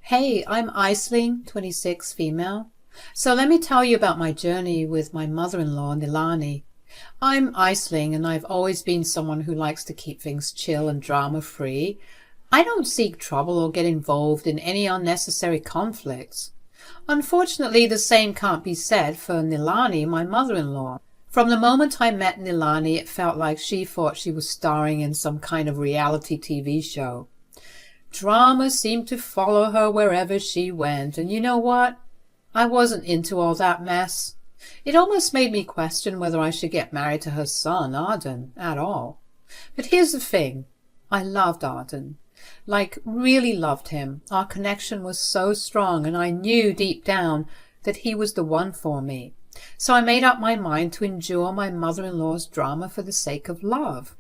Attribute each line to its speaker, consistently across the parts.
Speaker 1: Hey, I'm Aisling, 26, female. So let me tell you about my journey with my mother-in-law, Nilani. I'm Aisling, and I've always been someone who likes to keep things chill and drama-free. I don't seek trouble or get involved in any unnecessary conflicts. Unfortunately, the same can't be said for Nilani, my mother-in-law. From the moment I met Nilani, it felt like she thought she was starring in some kind of reality TV show. Drama seemed to follow her wherever she went, and you know what? I wasn't into all that mess. It almost made me question whether I should get married to her son, Arden, at all. But here's the thing. I loved Arden. Like, really loved him. Our connection was so strong, and I knew deep down that he was the one for me. So I made up my mind to endure my mother-in-law's drama for the sake of love.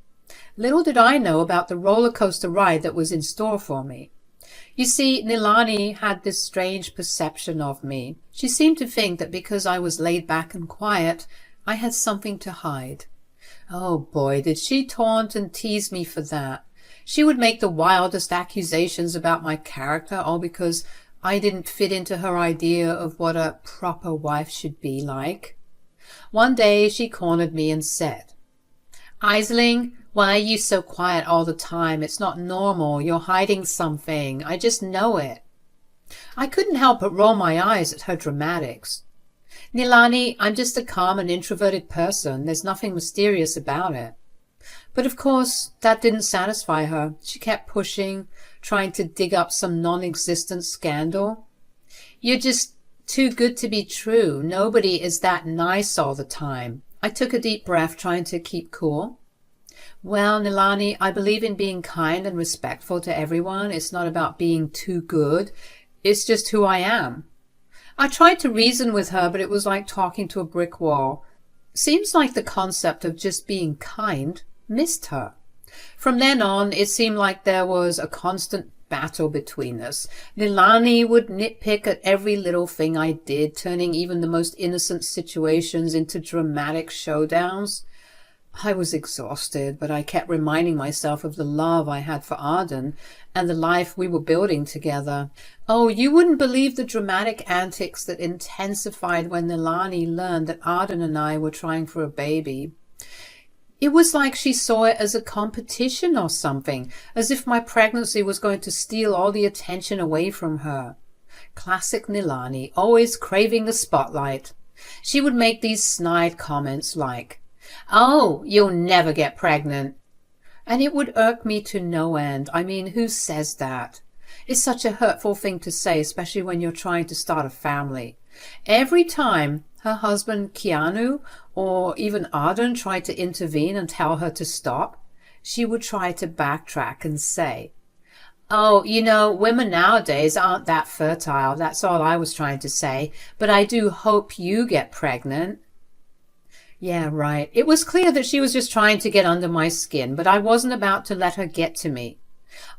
Speaker 1: Little did I know about the roller coaster ride that was in store for me. You see, Nilani had this strange perception of me. She seemed to think that because I was laid back and quiet, I had something to hide. Oh boy, did she taunt and tease me for that. She would make the wildest accusations about my character, all because I didn't fit into her idea of what a proper wife should be like. One day she cornered me and said, "Aisling, why are you so quiet all the time? It's not normal. You're hiding something. I just know it." I couldn't help but roll my eyes at her dramatics. "Nilani, I'm just a calm and introverted person. There's nothing mysterious about it." But of course, that didn't satisfy her. She kept pushing, trying to dig up some non-existent scandal. "You're just too good to be true. Nobody is that nice all the time." I took a deep breath, trying to keep cool. "Well, Nilani, I believe in being kind and respectful to everyone. It's not about being too good. It's just who I am." I tried to reason with her, but it was like talking to a brick wall. Seems like the concept of just being kind missed her. From then on, it seemed like there was a constant battle between us. Nilani would nitpick at every little thing I did, turning even the most innocent situations into dramatic showdowns. I was exhausted, but I kept reminding myself of the love I had for Arden and the life we were building together. Oh, you wouldn't believe the dramatic antics that intensified when Nilani learned that Arden and I were trying for a baby. It was like she saw it as a competition or something, as if my pregnancy was going to steal all the attention away from her. Classic Nilani, always craving the spotlight. She would make these snide comments like, "Oh, you'll never get pregnant." And it would irk me to no end. I mean, who says that? It's such a hurtful thing to say, especially when you're trying to start a family. Every time her husband Keanu or even Arden tried to intervene and tell her to stop, she would try to backtrack and say, "Oh, you know, women nowadays aren't that fertile. That's all I was trying to say. But I do hope you get pregnant." Yeah, right. It was clear that she was just trying to get under my skin, but I wasn't about to let her get to me.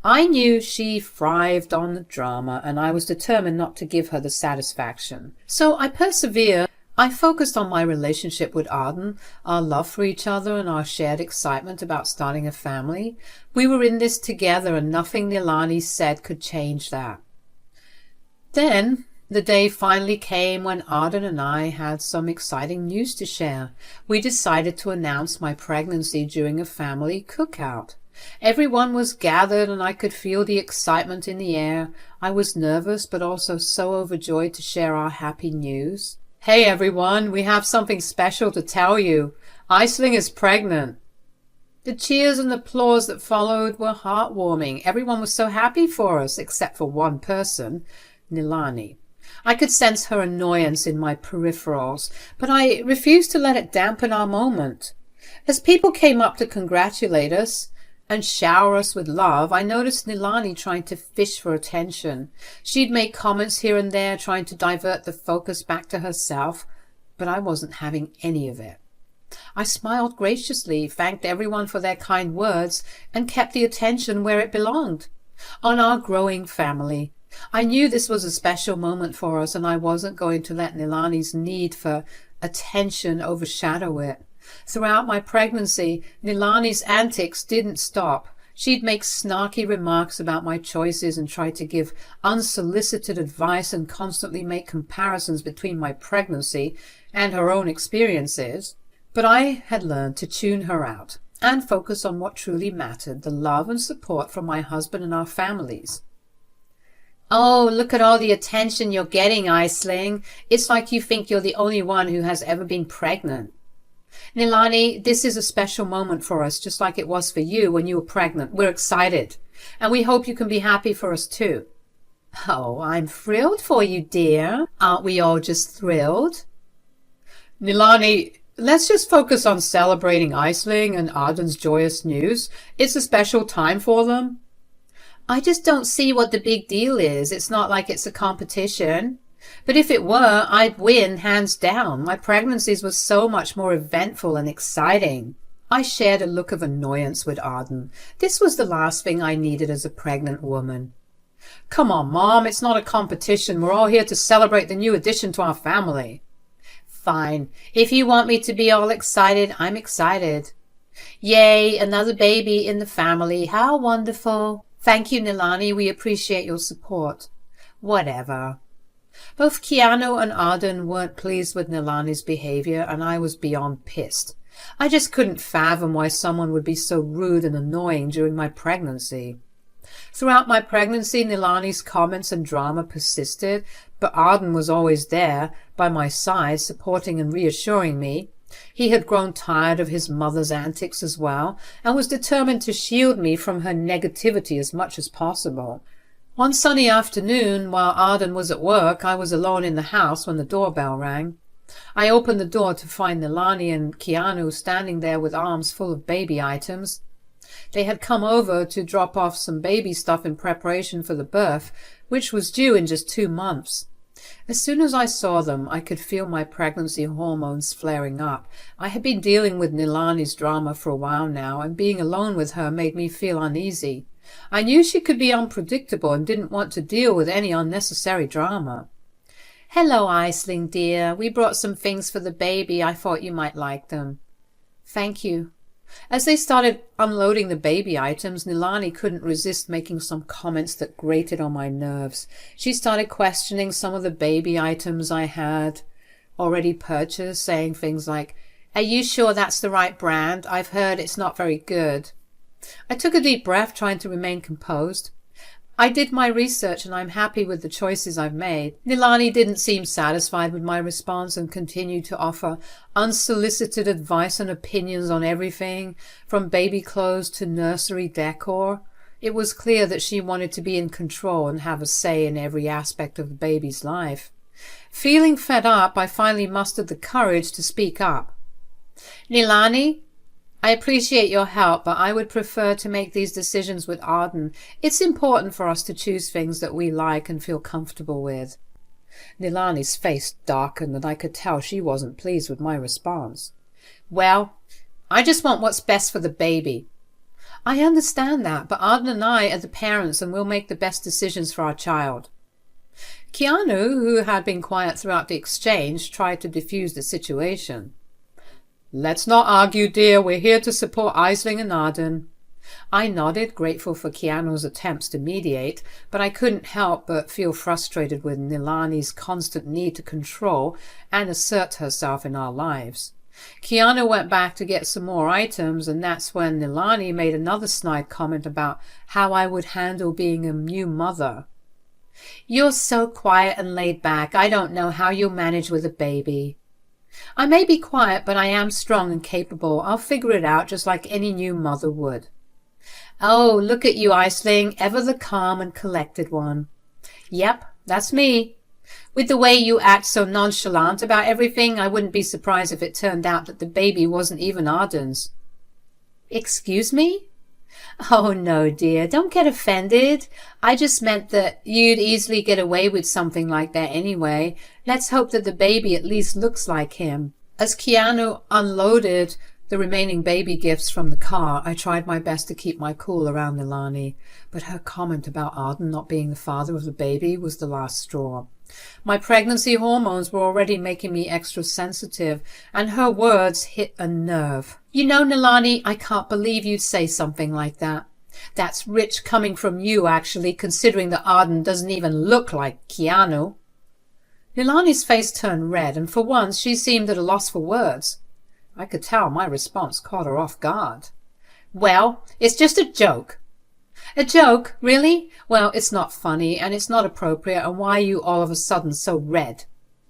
Speaker 1: I knew she thrived on the drama, and I was determined not to give her the satisfaction. So I persevered. I focused on my relationship with Arden, our love for each other, and our shared excitement about starting a family. We were in this together, and nothing Nilani said could change that. Then the day finally came when Arden and I had some exciting news to share. We decided to announce my pregnancy during a family cookout. Everyone was gathered, and I could feel the excitement in the air. I was nervous, but also so overjoyed to share our happy news. "Hey everyone, we have something special to tell you. Aisling is pregnant." The cheers and applause that followed were heartwarming. Everyone was so happy for us, except for one person, Nilani. I could sense her annoyance in my peripherals, but I refused to let it dampen our moment. As people came up to congratulate us and shower us with love, I noticed Nilani trying to fish for attention. She'd make comments here and there, trying to divert the focus back to herself, but I wasn't having any of it. I smiled graciously, thanked everyone for their kind words, and kept the attention where it belonged, on our growing family. I knew this was a special moment for us, and I wasn't going to let Nilani's need for attention overshadow it. Throughout my pregnancy, Nilani's antics didn't stop. She'd make snarky remarks about my choices and try to give unsolicited advice and constantly make comparisons between my pregnancy and her own experiences. But I had learned to tune her out and focus on what truly mattered, the love and support from my husband and our families. "Oh, look at all the attention you're getting, Aisling. It's like you think you're the only one who has ever been pregnant. Nilani, this is a special moment for us, just like it was for you when you were pregnant. We're excited, and we hope you can be happy for us too." "Oh, I'm thrilled for you, dear. Aren't we all just thrilled?" "Nilani, let's just focus on celebrating Aisling and Arden's joyous news. It's a special time for them." "I just don't see what the big deal is. It's not like it's a competition. But if it were, I'd win hands down. My pregnancies were so much more eventful and exciting." I shared a look of annoyance with Arden. This was the last thing I needed as a pregnant woman. "Come on, Mom, it's not a competition. We're all here to celebrate the new addition to our family." "Fine. If you want me to be all excited, I'm excited. Yay, another baby in the family. How wonderful. Thank you, Nilani. We appreciate your support." Whatever. Both Keanu and Arden weren't pleased with Nilani's behavior, and I was beyond pissed. I just couldn't fathom why someone would be so rude and annoying during my pregnancy. Throughout my pregnancy, Nilani's comments and drama persisted, but Arden was always there, by my side, supporting and reassuring me. He had grown tired of his mother's antics as well, and was determined to shield me from her negativity as much as possible. One sunny afternoon, while Arden was at work, I was alone in the house when the doorbell rang. I opened the door to find Nilani and Keanu standing there with arms full of baby items. They had come over to drop off some baby stuff in preparation for the birth, which was due in just 2 months. As soon as I saw them, I could feel my pregnancy hormones flaring up. I had been dealing with Nilani's drama for a while now, and being alone with her made me feel uneasy. I knew she could be unpredictable and didn't want to deal with any unnecessary drama. "Hello, Aisling, dear. We brought some things for the baby. I thought you might like them." "Thank you." As they started unloading the baby items, Nilani couldn't resist making some comments that grated on my nerves. She started questioning some of the baby items I had already purchased, saying things like, "Are you sure that's the right brand? I've heard it's not very good." I took a deep breath, trying to remain composed. I did my research and I'm happy with the choices I've made. Nilani didn't seem satisfied with my response and continued to offer unsolicited advice and opinions on everything, from baby clothes to nursery decor. It was clear that she wanted to be in control and have a say in every aspect of the baby's life. Feeling fed up, I finally mustered the courage to speak up. "Nilani, I appreciate your help, but I would prefer to make these decisions with Arden. It's important for us to choose things that we like and feel comfortable with." Nilani's face darkened, and I could tell she wasn't pleased with my response. "Well, I just want what's best for the baby." "I understand that, but Arden and I are the parents and we'll make the best decisions for our child." Keanu, who had been quiet throughout the exchange, tried to defuse the situation. "Let's not argue, dear. We're here to support Aisling and Arden." I nodded, grateful for Keanu's attempts to mediate, but I couldn't help but feel frustrated with Nilani's constant need to control and assert herself in our lives. Keanu went back to get some more items, and that's when Nilani made another snide comment about how I would handle being a new mother. "You're so quiet and laid back. I don't know how you'll manage with a baby." "I may be quiet, but I am strong and capable. I'll figure it out just like any new mother would." "Oh, look at you, Aisling, ever the calm and collected one." "Yep, that's me. With the way you act so nonchalant about everything, I wouldn't be surprised if it turned out that the baby wasn't even Arden's." "Excuse me?" "Oh, no, dear, don't get offended. I just meant that you'd easily get away with something like that anyway. Let's hope that the baby at least looks like him." As Keanu unloaded the remaining baby gifts from the car, I tried my best to keep my cool around Nilani, but her comment about Arden not being the father of the baby was the last straw. My pregnancy hormones were already making me extra sensitive, and her words hit a nerve. "You know, Nilani, I can't believe you'd say something like that. That's rich coming from you, actually, considering that Arden doesn't even look like Keanu. Nilani's face turned red, and for once she seemed at a loss for words. I could tell my response caught her off guard. Well, it's just a joke. A joke? Really? Well, it's not funny, and it's not appropriate, and why are you all of a sudden so red?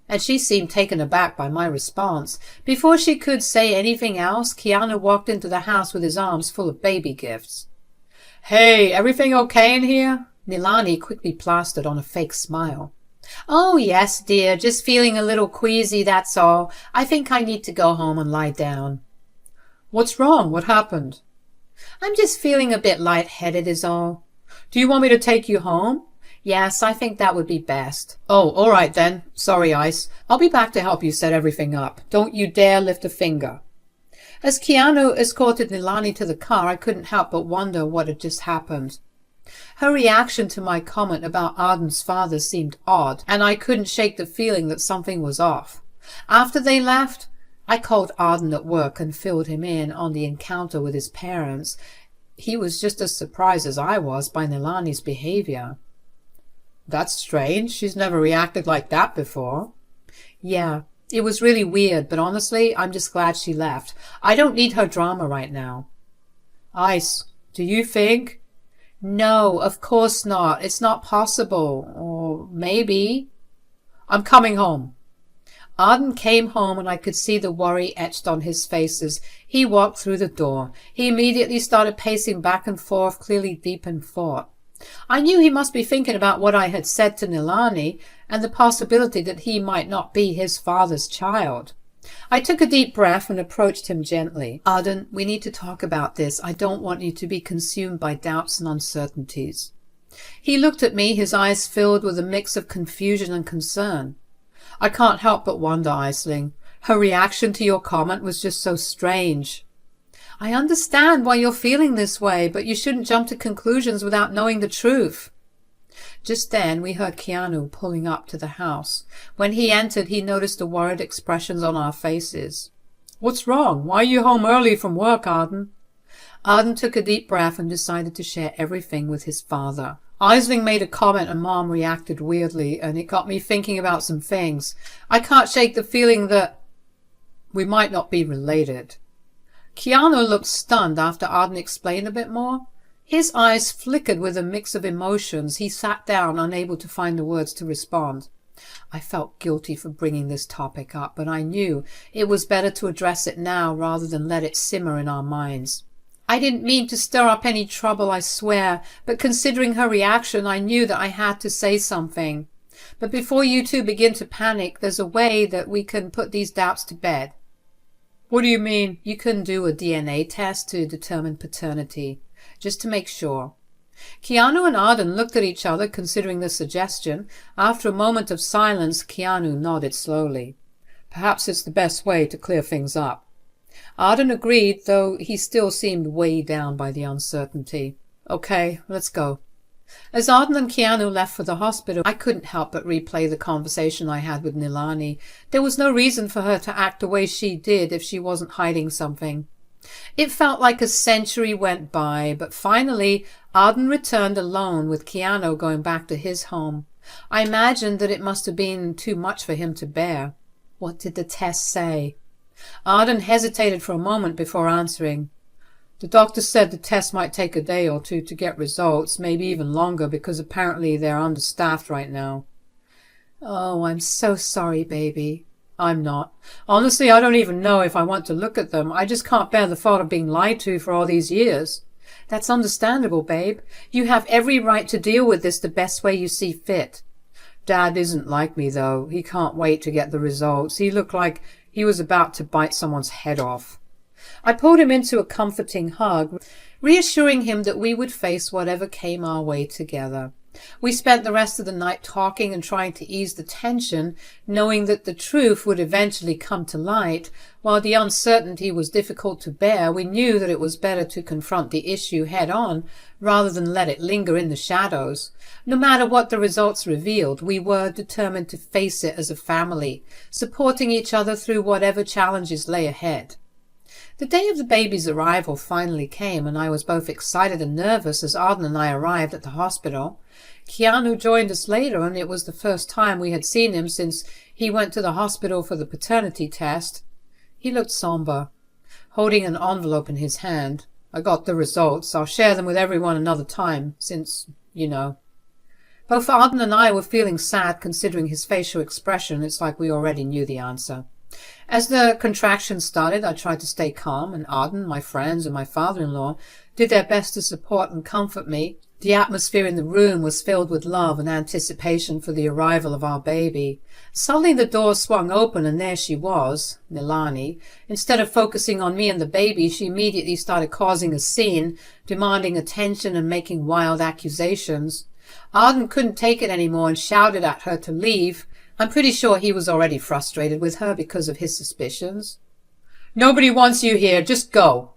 Speaker 1: And she seemed taken aback by my response. Before she could say anything else, Keanu walked into the house with his arms full of baby gifts. Hey, everything okay in here? Nilani quickly plastered on a fake smile. Oh, yes, dear, just feeling a little queasy, that's all. I think I need to go home and lie down. What's wrong? What happened? I'm just feeling a bit light-headed is all. Do you want me to take you home? Yes, I think that would be best. Oh, all right then. Sorry, Ice. I'll be back to help you set everything up. Don't you dare lift a finger. As Keanu escorted Nilani to the car, I couldn't help but wonder what had just happened. Her reaction to my comment about Arden's father seemed odd, and I couldn't shake the feeling that something was off. After they left, I called Arden at work and filled him in on the encounter with his parents. He was just as surprised as I was by Nilani's behavior. That's strange. She's never reacted like that before. Yeah, it was really weird, but honestly, I'm just glad she left. I don't need her drama right now. Ice, do you think? No, of course not. It's not possible. Or maybe. I'm coming home. Arden came home and I could see the worry etched on his face as he walked through the door. He immediately started pacing back and forth, clearly deep in thought. I knew he must be thinking about what I had said to Nilani and the possibility that he might not be his father's child. I took a deep breath and approached him gently. Arden, we need to talk about this. I don't want you to be consumed by doubts and uncertainties. He looked at me, his eyes filled with a mix of confusion and concern. I can't help but wonder, Aisling. Her reaction to your comment was just so strange. I understand why you're feeling this way, but you shouldn't jump to conclusions without knowing the truth. Just then we heard Keanu pulling up to the house. When he entered, he noticed the worried expressions on our faces. What's wrong? Why are you home early from work, Arden? Arden took a deep breath and decided to share everything with his father. Aisling made a comment and Mom reacted weirdly, and it got me thinking about some things. I can't shake the feeling that we might not be related. Keanu looked stunned after Arden explained a bit more. His eyes flickered with a mix of emotions. He sat down, unable to find the words to respond. I felt guilty for bringing this topic up, but I knew it was better to address it now rather than let it simmer in our minds. I didn't mean to stir up any trouble, I swear, but considering her reaction, I knew that I had to say something. But before you two begin to panic, there's a way that we can put these doubts to bed. What do you mean? You can do a DNA test to determine paternity, just to make sure. Keanu and Arden looked at each other, considering the suggestion. After a moment of silence, Keanu nodded slowly. Perhaps it's the best way to clear things up. Arden agreed, though he still seemed weighed down by the uncertainty. Okay, let's go. As Arden and Keanu left for the hospital, I couldn't help but replay the conversation I had with Nilani. There was no reason for her to act the way she did if she wasn't hiding something. It felt like a century went by, but finally Arden returned alone with Keanu going back to his home. I imagined that it must have been too much for him to bear. What did the test say? Arden hesitated for a moment before answering. The doctor said the test might take a day or two to get results, maybe even longer, because apparently they're understaffed right now. Oh, I'm so sorry, baby. I'm not. Honestly, I don't even know if I want to look at them. I just can't bear the thought of being lied to for all these years. That's understandable, babe. You have every right to deal with this the best way you see fit. Dad isn't like me, though. He can't wait to get the results. He looked like he was about to bite someone's head off. I pulled him into a comforting hug, reassuring him that we would face whatever came our way together. We spent the rest of the night talking and trying to ease the tension, knowing that the truth would eventually come to light. While the uncertainty was difficult to bear, we knew that it was better to confront the issue head-on rather than let it linger in the shadows. No matter what the results revealed, we were determined to face it as a family, supporting each other through whatever challenges lay ahead. The day of the baby's arrival finally came, and I was both excited and nervous as Arden and I arrived at the hospital. Keanu joined us later, and it was the first time we had seen him since he went to the hospital for the paternity test. He looked somber, holding an envelope in his hand. I got the results. I'll share them with everyone another time, since, you know. Both Arden and I were feeling sad considering his facial expression. It's like we already knew the answer. As the contractions started, I tried to stay calm, and Arden, my friends, and my father-in-law did their best to support and comfort me. The atmosphere in the room was filled with love and anticipation for the arrival of our baby. Suddenly the door swung open, and there she was, Nilani. Instead of focusing on me and the baby, she immediately started causing a scene, demanding attention and making wild accusations. Arden couldn't take it anymore and shouted at her to leave. I'm pretty sure he was already frustrated with her because of his suspicions. "Nobody wants you here. Just go."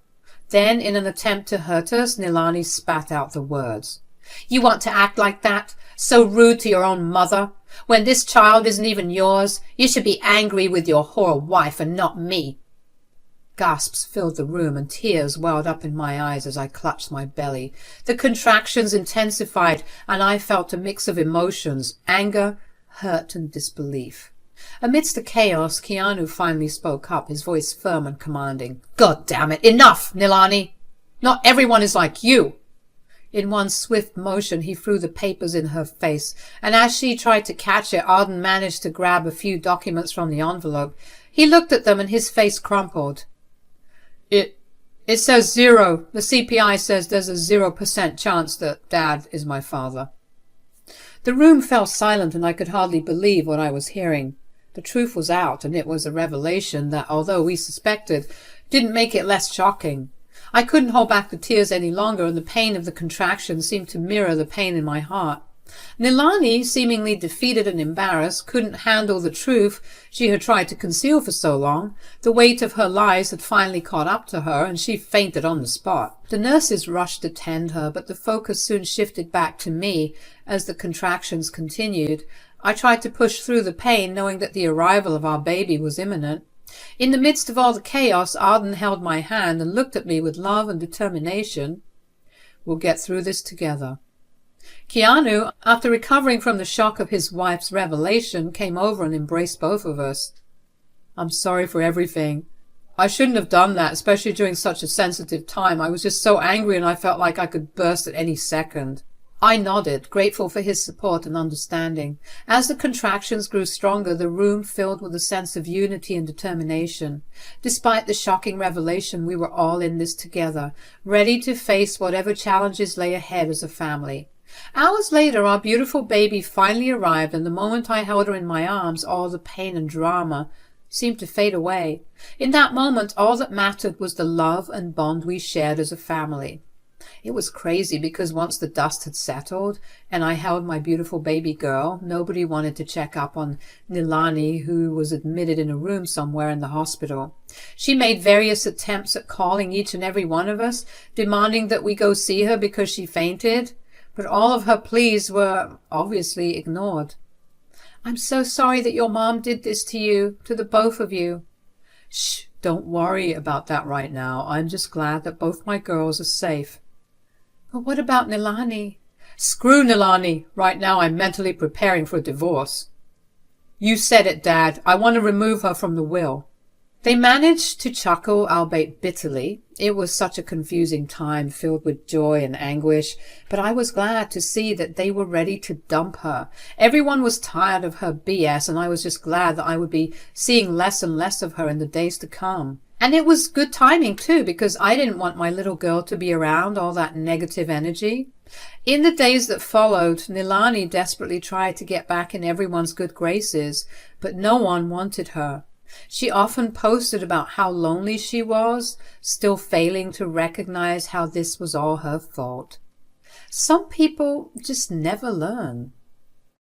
Speaker 1: Then, in an attempt to hurt us, Nilani spat out the words. "You want to act like that? So rude to your own mother? When this child isn't even yours, you should be angry with your whore wife and not me." Gasps filled the room, and tears welled up in my eyes as I clutched my belly. The contractions intensified, and I felt a mix of emotions: anger, hurt, and disbelief. Amidst the chaos, Keanu finally spoke up, his voice firm and commanding. "God damn it! Enough, Nilani! Not everyone is like you!" In one swift motion, he threw the papers in her face, and as she tried to catch it, Arden managed to grab a few documents from the envelope. He looked at them, and his face crumpled. It says 0. The CPI says there's a 0% chance that Dad is my father." The room fell silent, and I could hardly believe what I was hearing. The truth was out, and it was a revelation that, although we suspected, didn't make it less shocking. I couldn't hold back the tears any longer, and the pain of the contraction seemed to mirror the pain in my heart. Nilani, seemingly defeated and embarrassed, couldn't handle the truth she had tried to conceal for so long. The weight of her lies had finally caught up to her, and she fainted on the spot. The nurses rushed to tend her, but the focus soon shifted back to me as the contractions continued. I tried to push through the pain, knowing that the arrival of our baby was imminent. In the midst of all the chaos, Arden held my hand and looked at me with love and determination. "We'll get through this together." Keanu, after recovering from the shock of his wife's revelation, came over and embraced both of us. "I'm sorry for everything. I shouldn't have done that, especially during such a sensitive time. I was just so angry, and I felt like I could burst at any second." I nodded, grateful for his support and understanding. As the contractions grew stronger, the room filled with a sense of unity and determination. Despite the shocking revelation, we were all in this together, ready to face whatever challenges lay ahead as a family. Hours later, our beautiful baby finally arrived, and the moment I held her in my arms, all the pain and drama seemed to fade away. In that moment, all that mattered was the love and bond we shared as a family. It was crazy because once the dust had settled and I held my beautiful baby girl, nobody wanted to check up on Nilani, who was admitted in a room somewhere in the hospital. She made various attempts at calling each and every one of us, demanding that we go see her because she fainted, but all of her pleas were obviously ignored. "I'm so sorry that your mom did this to you, to the both of you." "Shh, don't worry about that right now. I'm just glad that both my girls are safe." "But what about Nilani?" "Screw Nilani. Right now I'm mentally preparing for a divorce." "You said it, Dad. I want to remove her from the will." They managed to chuckle, albeit bitterly. It was such a confusing time, filled with joy and anguish, but I was glad to see that they were ready to dump her. Everyone was tired of her BS, and I was just glad that I would be seeing less and less of her in the days to come. And it was good timing too, because I didn't want my little girl to be around all that negative energy. In the days that followed, Nilani desperately tried to get back in everyone's good graces, but no one wanted her. She often posted about how lonely she was, still failing to recognize how this was all her fault. Some people just never learn.